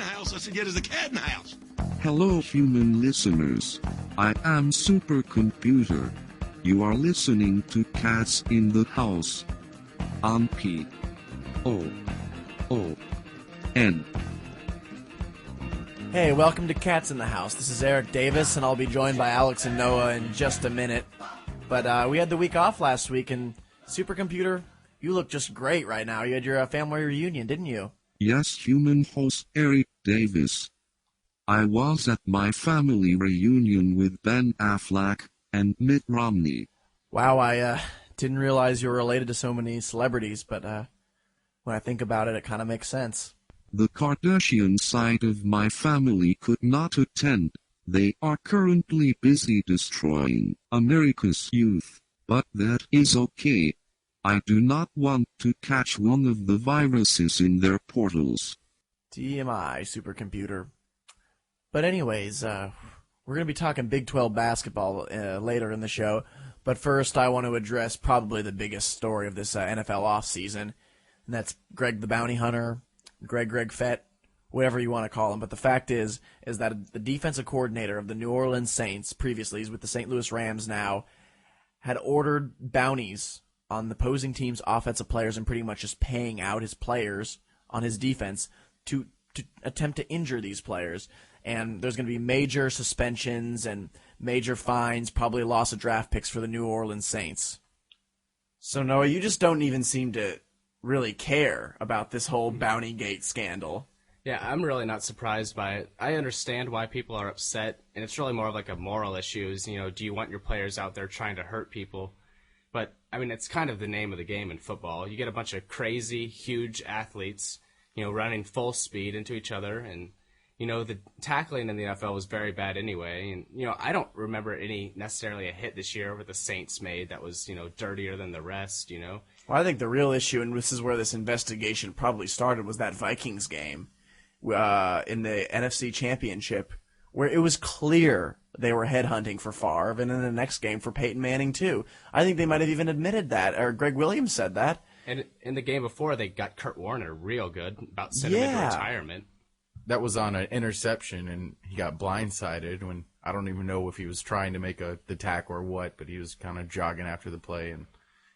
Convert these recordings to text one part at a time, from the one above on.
the house. I said, yeah, there's a cat in the house. Hello, human listeners. I am Supercomputer. You are listening to Cats in the House on P-O-O-N. Hey, welcome to Cats in the House. This is Eric Davis, and I'll be joined by Alex and Noah in just a minute. But we had the week off last week, and Supercomputer, you look just great right now. You had your family reunion, didn't you? Yes, human host Eric Davis. I was at my family reunion with Ben Affleck and Mitt Romney. Wow, I didn't realize you were related to so many celebrities, but when I think about it, it kind of makes sense. The Kardashian side of my family could not attend. They are currently busy destroying America's youth. But that is okay. I do not want to catch one of the viruses in their portals. TMI, Supercomputer. But anyways, we're going to be talking Big 12 basketball later in the show. But first, I want to address probably the biggest story of this NFL offseason, and that's Greg the Bounty Hunter, Greg Fett, whatever you want to call him. But the fact is that the defensive coordinator of the New Orleans Saints, previously he's with the St. Louis Rams now, had ordered bounties on the opposing team's offensive players and pretty much just paying out his players on his defense to attempt to injure these players. And there's going to be major suspensions and major fines, probably loss of draft picks for the New Orleans Saints. So, Noah, you just don't even seem to really care about this whole Bounty Gate scandal. Yeah, I'm really not surprised by it. I understand why people are upset, and it's really more of like a moral issue is, do you want your players out there trying to hurt people? But, I mean, it's kind of the name of the game in football. You get a bunch of crazy, huge athletes, running full speed into each other, and, the tackling in the NFL was very bad anyway. And, I don't remember any necessarily a hit this year where the Saints made that was, dirtier than the rest, Well, I think the real issue, and this is where this investigation probably started, was that Vikings game in the NFC Championship, where it was clear they were headhunting for Favre, and in the next game for Peyton Manning too. I think they might have even admitted that, or Greg Williams said that. And in the game before, they got Kurt Warner real good, about sent him into retirement. That was on an interception, and he got blindsided when I don't even know if he was trying to make the tackle or what, but he was kind of jogging after the play and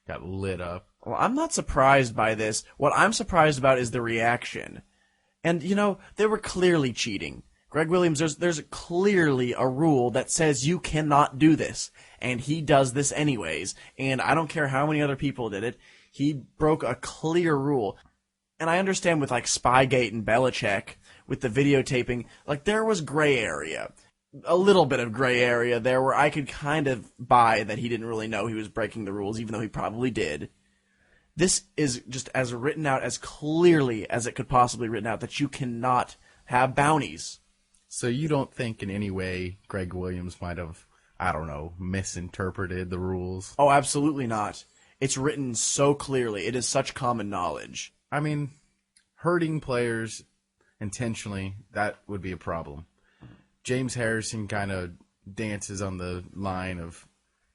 got lit up. Well, I'm not surprised by this. What I'm surprised about is the reaction. And, they were clearly cheating. Greg Williams, there's clearly a rule that says you cannot do this, and he does this anyways, and I don't care how many other people did it. He broke a clear rule. And I understand with, Spygate and Belichick, with the videotaping, there was gray area. A little bit of gray area there where I could kind of buy that he didn't really know he was breaking the rules, even though he probably did. This is just as written out as clearly as it could possibly written out that you cannot have bounties. So you don't think in any way Greg Williams might have, misinterpreted the rules? Oh, absolutely not. It's written so clearly. It is such common knowledge. I mean, hurting players intentionally, that would be a problem. James Harrison kind of dances on the line of,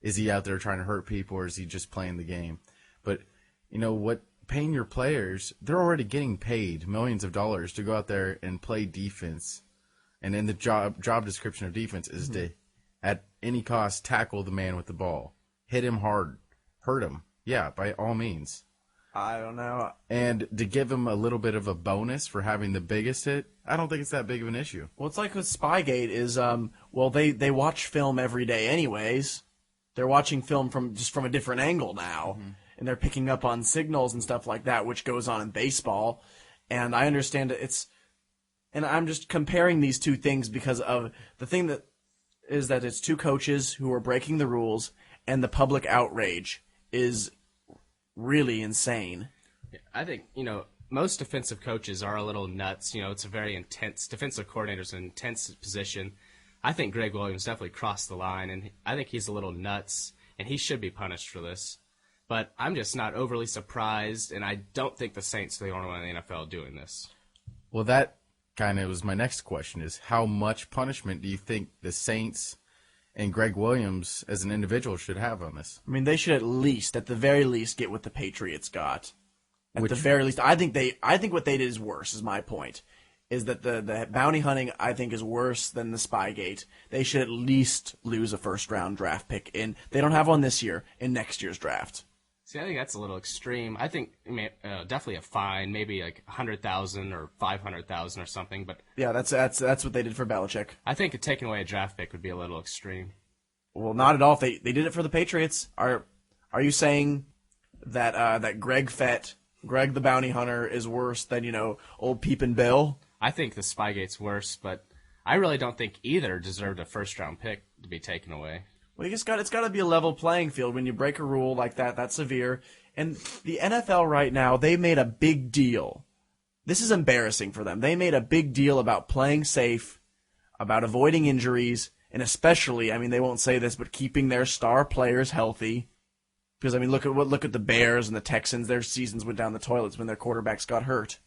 is he out there trying to hurt people or is he just playing the game? But, paying your players, they're already getting paid millions of dollars to go out there and play defense. And in the job description of defense is to, at any cost, tackle the man with the ball. Hit him hard. Hurt him. Yeah, by all means. I don't know. And to give him a little bit of a bonus for having the biggest hit, I don't think it's that big of an issue. Well, it's like with Spygate is, they watch film every day anyways. They're watching film from a different angle now. Mm-hmm. And they're picking up on signals and stuff like that, which goes on in baseball. And I understand and I'm just comparing these two things because of the thing that is that it's two coaches who are breaking the rules, and the public outrage is really insane. I think, most defensive coaches are a little nuts. It's a very intense, defensive coordinator's an intense position. I think Greg Williams definitely crossed the line, and I think he's a little nuts, and he should be punished for this. But I'm just not overly surprised, and I don't think the Saints are the only one in the NFL doing this. Well, that kind of was my next question, is how much punishment do you think the Saints and Greg Williams as an individual should have on this? I mean, they should at the very least, get what the Patriots got. At the very least, I think what they did is worse, is my point. is that the bounty hunting, I think, is worse than the Spygate. They should at least lose a first-round draft pick. They don't have one this year, in next year's draft. See, I think that's a little extreme. I think definitely a fine, maybe like 100,000 or 500,000 or something. But yeah, that's what they did for Belichick. I think taking away a draft pick would be a little extreme. Well, not at all. If they did it for the Patriots. Are you saying that Greg Fett, Greg the Bounty Hunter, is worse than old Peepin' Bill? I think the Spygate's worse, but I really don't think either deserved a first-round pick to be taken away. Well, it's got to be a level playing field. When you break a rule like that, that's severe. And the NFL right now, they made a big deal. This is embarrassing for them. They made a big deal about playing safe, about avoiding injuries, and especially, they won't say this, but keeping their star players healthy. Because look at the Bears and the Texans. Their seasons went down the toilets when their quarterbacks got hurt.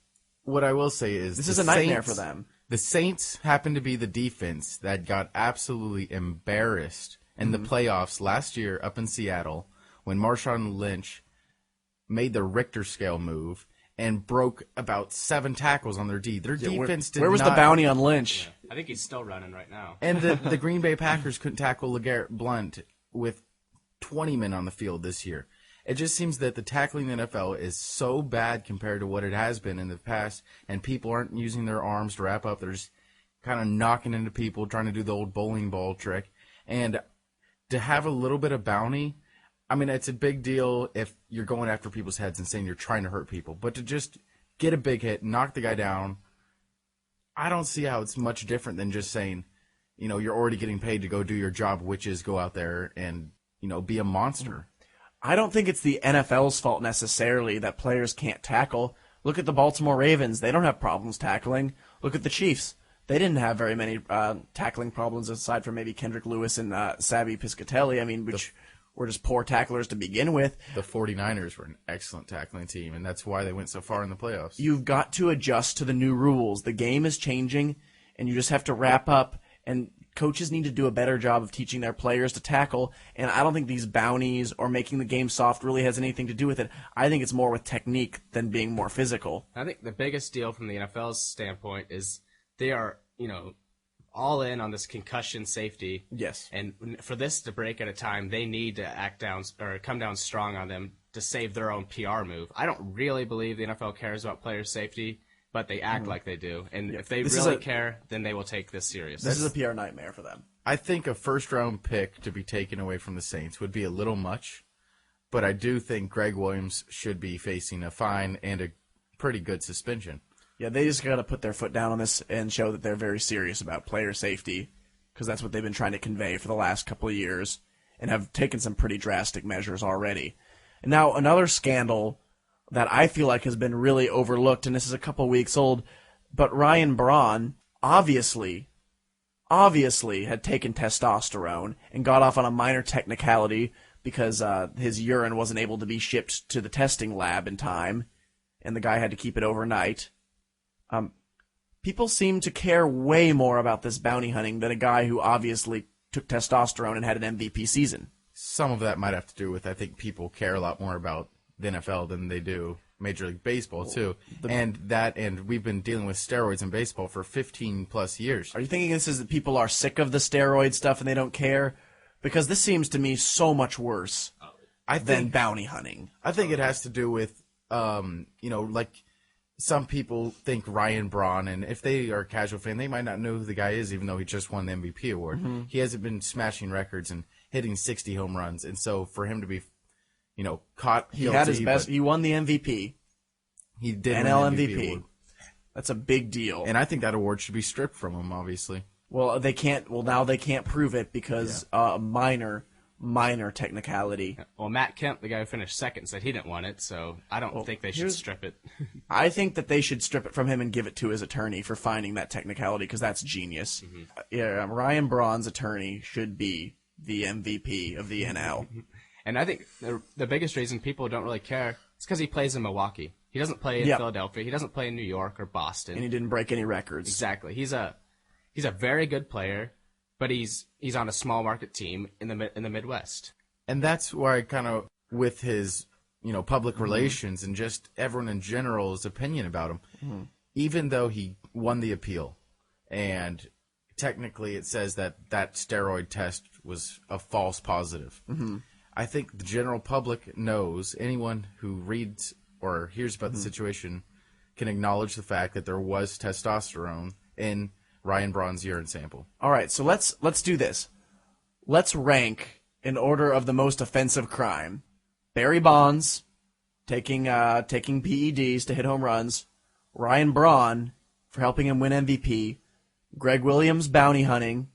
What I will say is this is a nightmare for them. The Saints happen to be the defense that got absolutely embarrassed in the playoffs last year up in Seattle when Marshawn Lynch made the Richter scale move and broke about 7 tackles on their D. Their defense did not... Where was the bounty on Lynch? Yeah, I think he's still running right now. And the Green Bay Packers couldn't tackle LeGarrette Blount with 20 men on the field this year. It just seems that the tackling in the NFL is so bad compared to what it has been in the past, and people aren't using their arms to wrap up. They're just kind of knocking into people, trying to do the old bowling ball trick. And to have a little bit of bounty, it's a big deal if you're going after people's heads and saying you're trying to hurt people. But to just get a big hit, knock the guy down, I don't see how it's much different than just saying, you're already getting paid to go do your job, which is go out there and, be a monster. I don't think it's the NFL's fault necessarily that players can't tackle. Look at the Baltimore Ravens. They don't have problems tackling. Look at the Chiefs. They didn't have very many tackling problems aside from maybe Kendrick Lewis and Savvy Piscatelli, which were just poor tacklers to begin with. The 49ers were an excellent tackling team, and that's why they went so far in the playoffs. You've got to adjust to the new rules. The game is changing, and you just have to wrap up, and coaches need to do a better job of teaching their players to tackle, and I don't think these bounties or making the game soft really has anything to do with it. I think it's more with technique than being more physical. I think the biggest deal from the NFL's standpoint is they are, all in on this concussion safety. Yes. And for this to break at a time, they need to act down or come down strong on them to save their own PR move. I don't really believe the NFL cares about player safety, but they act like they do. And if they really care, then they will take this serious. This is a PR nightmare for them. I think a first-round pick to be taken away from the Saints would be a little much, but I do think Greg Williams should be facing a fine and a pretty good suspension. Yeah, they just got to put their foot down on this and show that they're very serious about player safety, because that's what they've been trying to convey for the last couple of years and have taken some pretty drastic measures already. And now another scandal that I feel like has been really overlooked, and this is a couple weeks old, but Ryan Braun obviously had taken testosterone and got off on a minor technicality because his urine wasn't able to be shipped to the testing lab in time, and the guy had to keep it overnight. People seem to care way more about this bounty hunting than a guy who obviously took testosterone and had an MVP season. Some of that might have to do with, I think people care a lot more about the NFL than they do Major League Baseball, too. And we've been dealing with steroids in baseball for 15-plus years. Are you thinking this is that people are sick of the steroid stuff and they don't care? Because this seems to me so much worse than bounty hunting. I think it has to do with, like some people think Ryan Braun, and if they are a casual fan, they might not know who the guy is, even though he just won the MVP award. Mm-hmm. He hasn't been smashing records and hitting 60 home runs. And so for him to be, caught guilty. He had his best. He won the MVP. He did NL win the MVP. award. That's a big deal. And I think that award should be stripped from him, obviously. Well, they can't. Well, now they can't prove it because minor technicality. Well, Matt Kemp, the guy who finished second, said he didn't want it, so I don't think they should strip it. I think that they should strip it from him and give it to his attorney for finding that technicality, because that's genius. Mm-hmm. Ryan Braun's attorney should be the MVP of the NL. And I think the biggest reason people don't really care is because he plays in Milwaukee. He doesn't play in Philadelphia. He doesn't play in New York or Boston. And he didn't break any records. Exactly. He's a very good player, but he's on a small market team in the Midwest. And that's why kind of with his, public relations and just everyone in general's opinion about him, even though he won the appeal, and technically it says that that steroid test was a false positive. Mm-hmm. I think the general public knows, anyone who reads or hears about the situation can acknowledge the fact that there was testosterone in Ryan Braun's urine sample. All right, so let's do this. Let's rank in order of the most offensive crime. Barry Bonds taking PEDs to hit home runs. Ryan Braun for helping him win MVP. Greg Williams bounty hunting,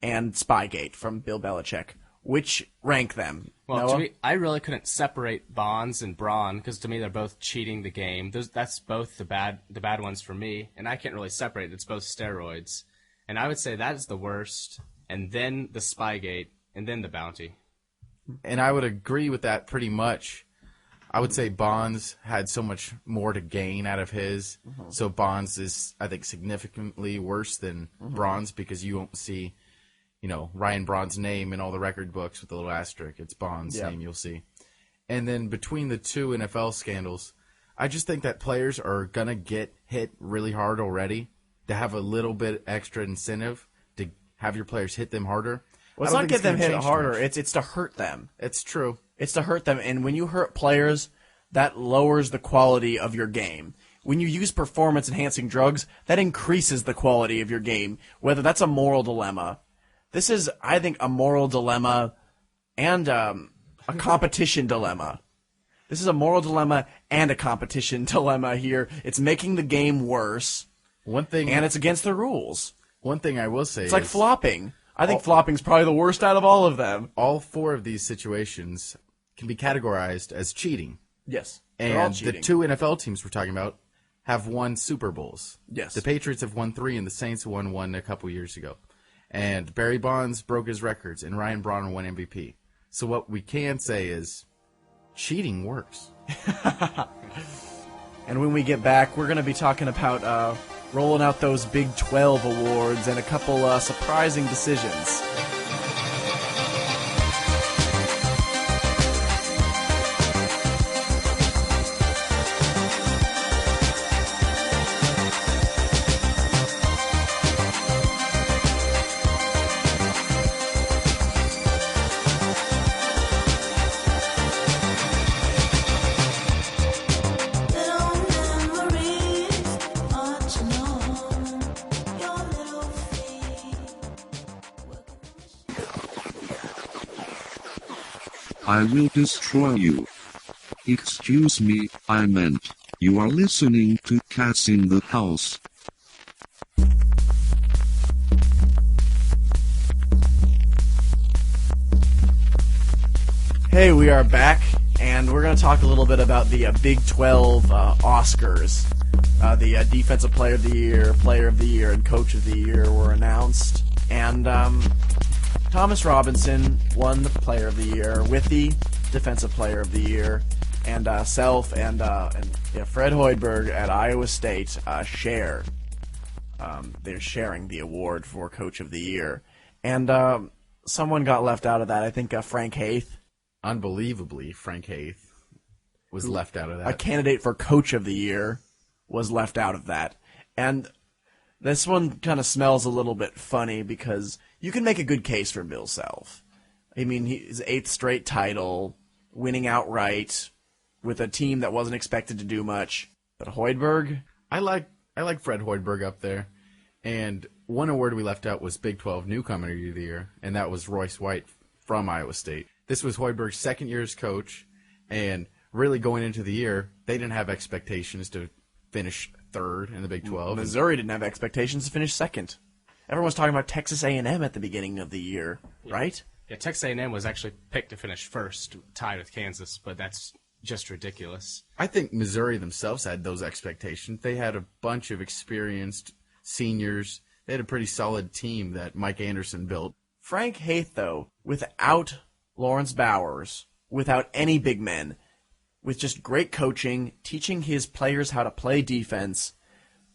and Spygate from Bill Belichick. Which rank them? Well, Noah? to me, I really couldn't separate Bonds and Braun because to me they're both cheating the game. That's both the bad ones for me, and I can't really separate. It's both steroids, and I would say that is the worst, and then the Spygate, and then the bounty. And I would agree with that pretty much. I would say Bonds had so much more to gain out of his. Mm-hmm. So Bonds is, I think, significantly worse than Braun's because you won't see, Ryan Braun's name in all the record books with the little asterisk. It's Bonds' name you'll see. And then between the two NFL scandals, I just think that players are going to get hit really hard already to have a little bit extra incentive to have your players hit them harder. Well, it's not get them hit harder. It's to hurt them. It's true. It's to hurt them, and when you hurt players, that lowers the quality of your game. When you use performance-enhancing drugs, that increases the quality of your game, whether that's a moral dilemma. This is, I think, a moral dilemma and a competition dilemma. This is a moral dilemma and a competition dilemma here. It's making the game worse, and it's against the rules. One thing I will say it's like flopping. I think flopping's probably the worst out of all of them. All four of these situations can be categorized as cheating. Yes. And the two NFL teams we're talking about have won Super Bowls. Yes. The Patriots have won 3, and the Saints won 1 a couple years ago. And Barry Bonds broke his records, and Ryan Braun won MVP. So what we can say is cheating works. And when we get back, we're going to be talking about rolling out those Big 12 awards and a couple surprising decisions. I will destroy you. Excuse me, I meant, you are listening to Cats in the House. Hey, we are back, and we're going to talk a little bit about the Big 12 Oscars. The Defensive Player of the Year, and Coach of the Year were announced. And Thomas Robinson won the Player of the Year with the Defensive Player of the Year. And Fred Hoiberg at Iowa State share. They're sharing the award for Coach of the Year. And someone got left out of that. I think Frank Haith. Unbelievably, Frank Haith was left out of that. A candidate for Coach of the Year was left out of that. And this one kind of smells a little bit funny because you can make a good case for Bill Self. I mean, his 8th straight title, winning outright with a team that wasn't expected to do much. But Hoiberg? I like Fred Hoiberg up there. And one award we left out was Big 12 Newcomer of the Year, and that was Royce White from Iowa State. This was Hoiberg's second year as coach, and really going into the year, they didn't have expectations to finish third in the Big 12. Missouri didn't have expectations to finish second. Everyone was talking about Texas A&M at the beginning of the year, right? Yeah, Texas A&M was actually picked to finish first, tied with Kansas, but that's just ridiculous. I think Missouri themselves had those expectations. They had a bunch of experienced seniors. They had a pretty solid team that Mike Anderson built. Frank Haith, though, without Lawrence Bowers, without any big men, with just great coaching, teaching his players how to play defense,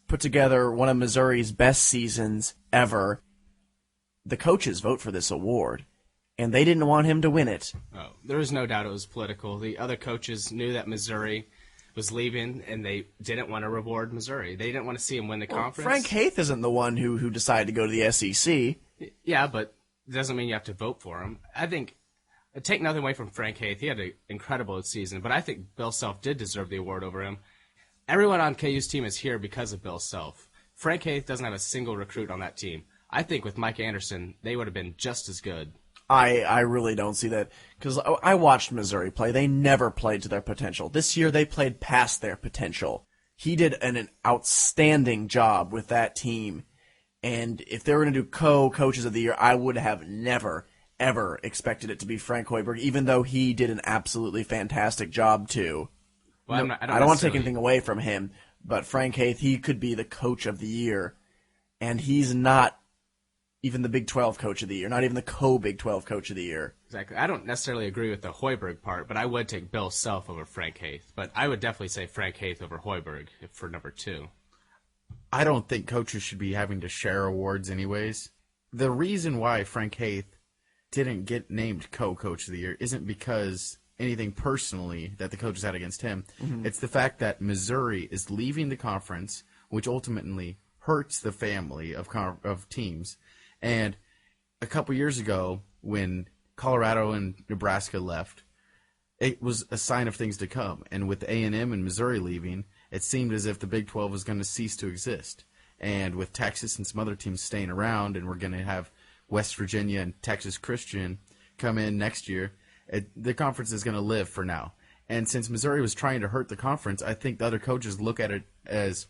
put together one of Missouri's best seasons ever. The coaches vote for this award, and they didn't want him to win it. Oh, there is no doubt it was political. The other coaches knew that Missouri was leaving, and they didn't want to reward Missouri. They didn't want to see him win the conference. Frank Haith isn't the one who decided to go to the SEC. Yeah, but it doesn't mean you have to vote for him. I think, take nothing away from Frank Haith. He had an incredible season, but I think Bill Self did deserve the award over him. Everyone on KU's team is here because of Bill Self. Frank Haith doesn't have a single recruit on that team. I think with Mike Anderson, they would have been just as good. I really don't see that, because I watched Missouri play. They never played to their potential. This year they played past their potential. He did an outstanding job with that team, and if they were going to do co-coaches of the year, I would have never, ever expected it to be Frank Hoiberg, even though he did an absolutely fantastic job too. Well, I don't want to take anything away from him, but Frank Haith, he could be the coach of the year, and he's not even the Big 12 coach of the year, not even the co-Big 12 coach of the year. Exactly. I don't necessarily agree with the Hoiberg part, but I would take Bill Self over Frank Haith. But I would definitely say Frank Haith over Hoiberg for number 2. I don't think coaches should be having to share awards anyways. The reason why Frank Haith didn't get named co-coach of the year isn't because anything personally that the coaches had against him. Mm-hmm. It's the fact that Missouri is leaving the conference, which ultimately hurts the family of teams. And a couple years ago, when Colorado and Nebraska left, it was a sign of things to come. And with A&M and Missouri leaving, it seemed as if the Big 12 was going to cease to exist. And with Texas and some other teams staying around, and we're going to have West Virginia and Texas Christian come in next year, the conference is going to live for now. And since Missouri was trying to hurt the conference, I think the other coaches look at it as,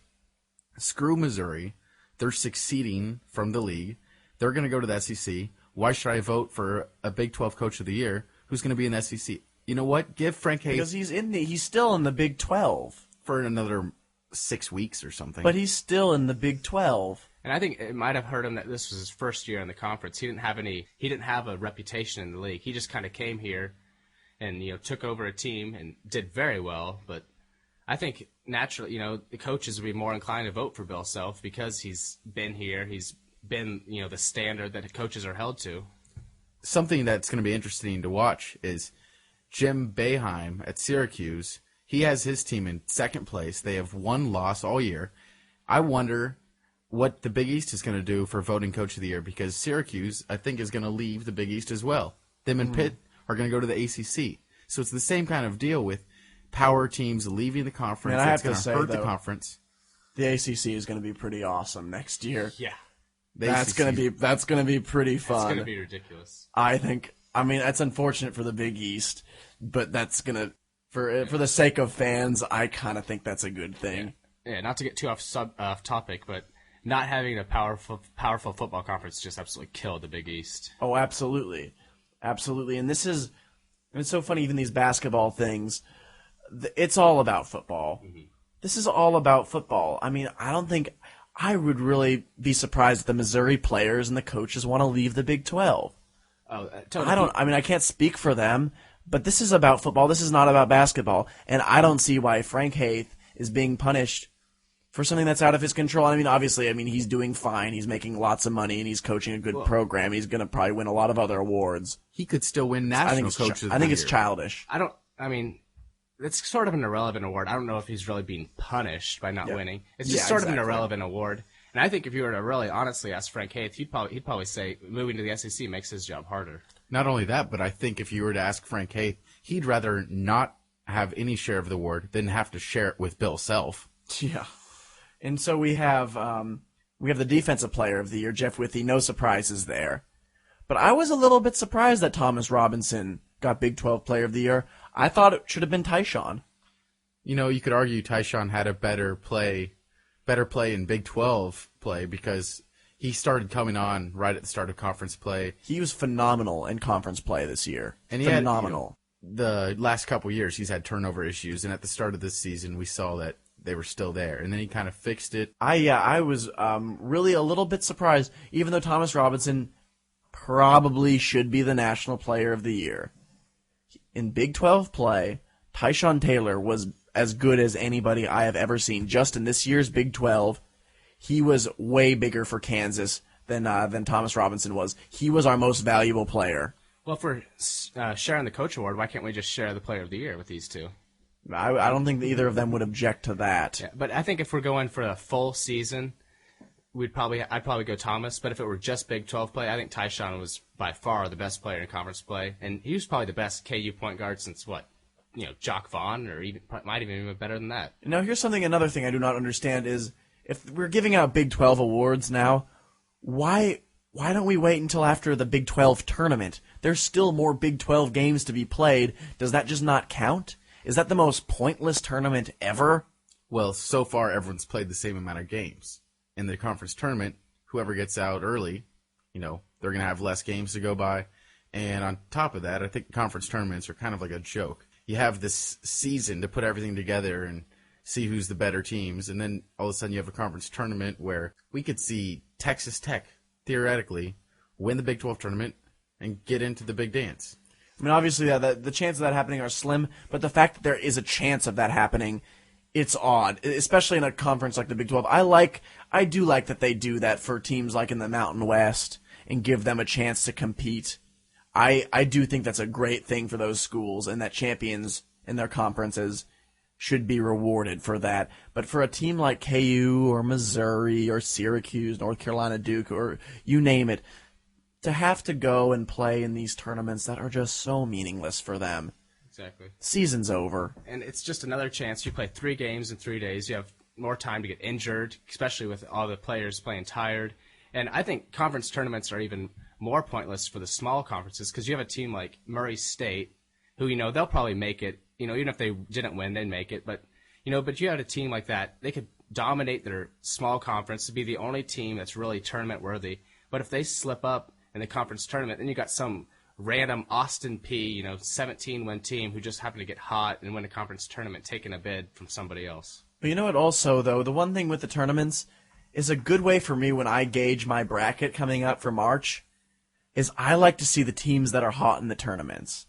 screw Missouri. They're succeeding from the league. They're going to go to the SEC. Why should I vote for a Big 12 coach of the year who's going to be in the SEC? You know what? Give Frank Haith... Because he's still in the Big 12. For another 6 weeks or something. But he's still in the Big 12. And I think it might have hurt him that this was his first year in the conference. He didn't have a reputation in the league. He just kind of came here and, took over a team and did very well. But I think naturally, the coaches would be more inclined to vote for Bill Self because he's been here. He's been, the standard that coaches are held to. Something that's going to be interesting to watch is Jim Boeheim at Syracuse. He has his team in second place. They have one loss all year. I wonder what the Big East is going to do for voting coach of the year, because Syracuse, I think, is going to leave the Big East as well. Them and Pitt are going to go to the ACC. So it's the same kind of deal with power teams leaving the conference. And I have going to say, hurt though, the conference. The ACC is going to be pretty awesome next year. Yeah. That's going to be pretty fun. It's going to be ridiculous. I mean, that's unfortunate for the Big East, but that's going to, for the sake of fans, I kind of think that's a good thing. Yeah, not to get too off topic, but not having a powerful football conference just absolutely killed the Big East. Oh, absolutely. Absolutely. And it's so funny, even these basketball things, it's all about football. Mm-hmm. This is all about football. I mean, I would really be surprised if the Missouri players and the coaches want to leave the Big 12. Totally. I can't speak for them, but this is about football. This is not about basketball. And I don't see why Frank Haith is being punished for something that's out of his control. I mean, obviously, he's doing fine. He's making lots of money, and he's coaching a good program. He's going to probably win a lot of other awards. He could still win national coach of the year. I think it's childish. It's sort of an irrelevant award. I don't know if he's really being punished by not winning. It's just sort of an irrelevant award. And I think if you were to really honestly ask Frank Haith, he'd probably say moving to the SEC makes his job harder. Not only that, but I think if you were to ask Frank Haith, he'd rather not have any share of the award than have to share it with Bill Self. Yeah. And so we have the defensive player of the year, Jeff Withey. No surprises there. But I was a little bit surprised that Thomas Robinson got Big 12 player of the year. I thought it should have been Tyshawn. You could argue Tyshawn had a better play in Big 12 play because he started coming on right at the start of conference play. He was phenomenal in conference play this year. And phenomenal. The last couple years he's had turnover issues, and at the start of this season we saw that they were still there, and then he kind of fixed it. I was really a little bit surprised, even though Thomas Robinson probably should be the national player of the year. In Big 12 play, Tyshawn Taylor was as good as anybody I have ever seen. Just in this year's Big 12, he was way bigger for Kansas than Thomas Robinson was. He was our most valuable player. Well, if we're sharing the coach award, why can't we just share the player of the year with these two? I don't think that either of them would object to that. Yeah, but I think if we're going for a full season, I'd probably go Thomas. But if it were just Big 12 play, I think Tyshawn was by far the best player in conference play, and he was probably the best KU point guard since Jock Vaughn, or even might even be better than that. Now, here's another thing I do not understand is if we're giving out Big 12 awards now, why don't we wait until after the Big 12 tournament? There's still more Big 12 games to be played. Does that just not count? Is that the most pointless tournament ever? Well, so far everyone's played the same amount of games. In the conference tournament, whoever gets out early, they're going to have less games to go by. And on top of that, I think conference tournaments are kind of like a joke. You have this season to put everything together and see who's the better teams, and then all of a sudden you have a conference tournament where we could see Texas Tech, theoretically, win the Big 12 tournament and get into the big dance. I mean, obviously, the chances of that happening are slim, but the fact that there is a chance of that happening, it's odd, especially in a conference like the Big 12. I do like that they do that for teams like in the Mountain West and give them a chance to compete. I do think that's a great thing for those schools, and that champions in their conferences should be rewarded for that. But for a team like KU or Missouri or Syracuse, North Carolina, Duke, or you name it, to have to go and play in these tournaments that are just so meaningless for them. Exactly. Season's over. And it's just another chance. You play 3 games in 3 days. You have more time to get injured, especially with all the players playing tired. And I think conference tournaments are even more pointless for the small conferences because you have a team like Murray State who, they'll probably make it. Even if they didn't win, they'd make it. But you had a team like that. They could dominate their small conference to be the only team that's really tournament worthy. But if they slip up in the conference tournament, then you got some random Austin P, 17-win team who just happened to get hot and win a conference tournament taking a bid from somebody else. But you know what also, though? The one thing with the tournaments is a good way for me when I gauge my bracket coming up for March is I like to see the teams that are hot in the tournaments.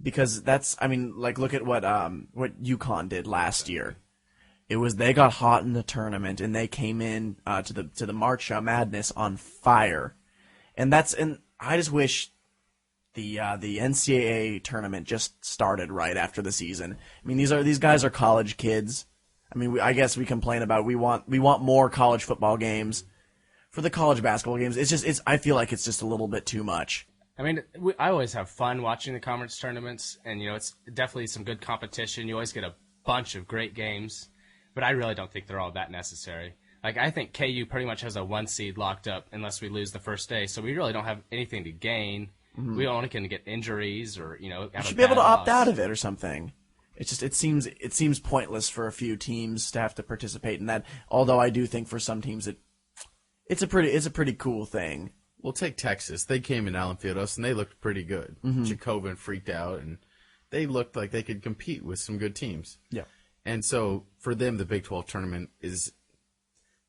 Because look at what UConn did last year. It was they got hot in the tournament and they came in to the March Madness on fire. And I just wish the NCAA tournament just started right after the season. I mean, these guys are college kids. I mean, I guess we complain about we want more college football games. For the college basketball games, I feel like it's just a little bit too much. I mean, I always have fun watching the conference tournaments, and it's definitely some good competition. You always get a bunch of great games, but I really don't think they're all that necessary. Like, I think KU pretty much has a 1 seed locked up unless we lose the first day, so we really don't have anything to gain. Mm-hmm. We only can get injuries or, You should be able to opt out of it or something. It's just it seems pointless for a few teams to have to participate in that. Although I do think for some teams it's a pretty cool thing. We'll take Texas. They came in Allen Fieldhouse and they looked pretty good. Mm-hmm. Jacobin freaked out and they looked like they could compete with some good teams. Yeah. And so for them, the Big 12 tournament is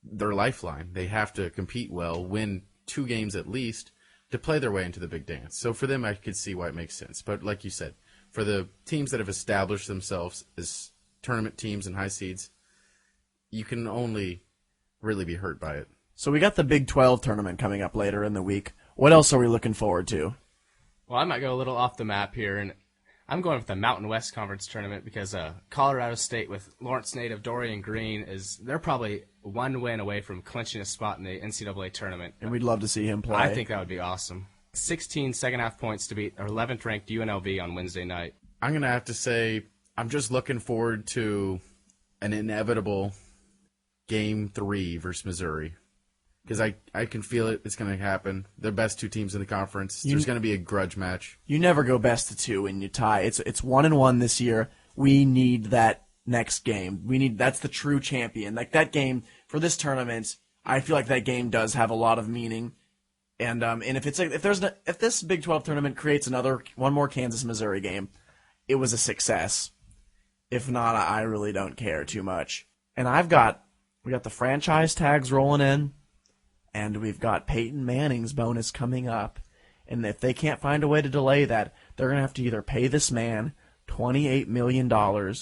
their lifeline. They have to compete well, win 2 games at least to play their way into the big dance. So for them, I could see why it makes sense. But like you said, for the teams that have established themselves as tournament teams and high seeds, you can only really be hurt by it. So we got the Big 12 tournament coming up later in the week. What else are we looking forward to? Well, I might go a little off the map here, and I'm going with the Mountain West Conference tournament because Colorado State with Lawrence native Dorian Green they're probably 1 win away from clinching a spot in the NCAA tournament. And we'd love to see him play. I think that would be awesome. 16 second-half points to beat our 11th-ranked UNLV on Wednesday night. I'm going to have to say I'm just looking forward to an inevitable Game 3 versus Missouri. Because I can feel it. It's going to happen. They're best 2 teams in the conference. There's going to be a grudge match. You never go best of 2 when you tie. It's 1-1 this year. We need that next game. That's the true champion. Like that game for this tournament, I feel like that game does have a lot of meaning. And if this Big 12 tournament creates one more Kansas Missouri game, it was a success. If not, I really don't care too much. And we got the franchise tags rolling in. And we've got Peyton Manning's bonus coming up. And if they can't find a way to delay that, they're going to have to either pay this man $28 million or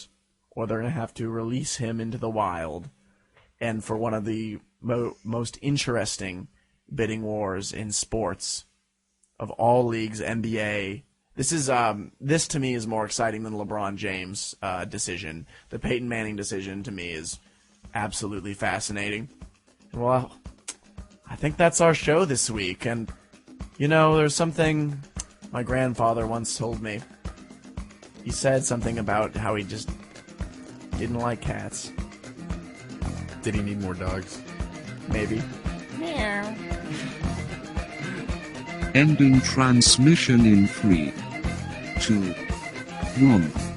they're going to have to release him into the wild. And for one of the most interesting bidding wars in sports of all leagues, NBA, This to me is more exciting than the LeBron James decision. The Peyton Manning decision to me is absolutely fascinating. Well, I think that's our show this week. And, there's something my grandfather once told me. He said something about how he just didn't like cats. Did he need more dogs? Maybe. Ending transmission in 3, 2, 1.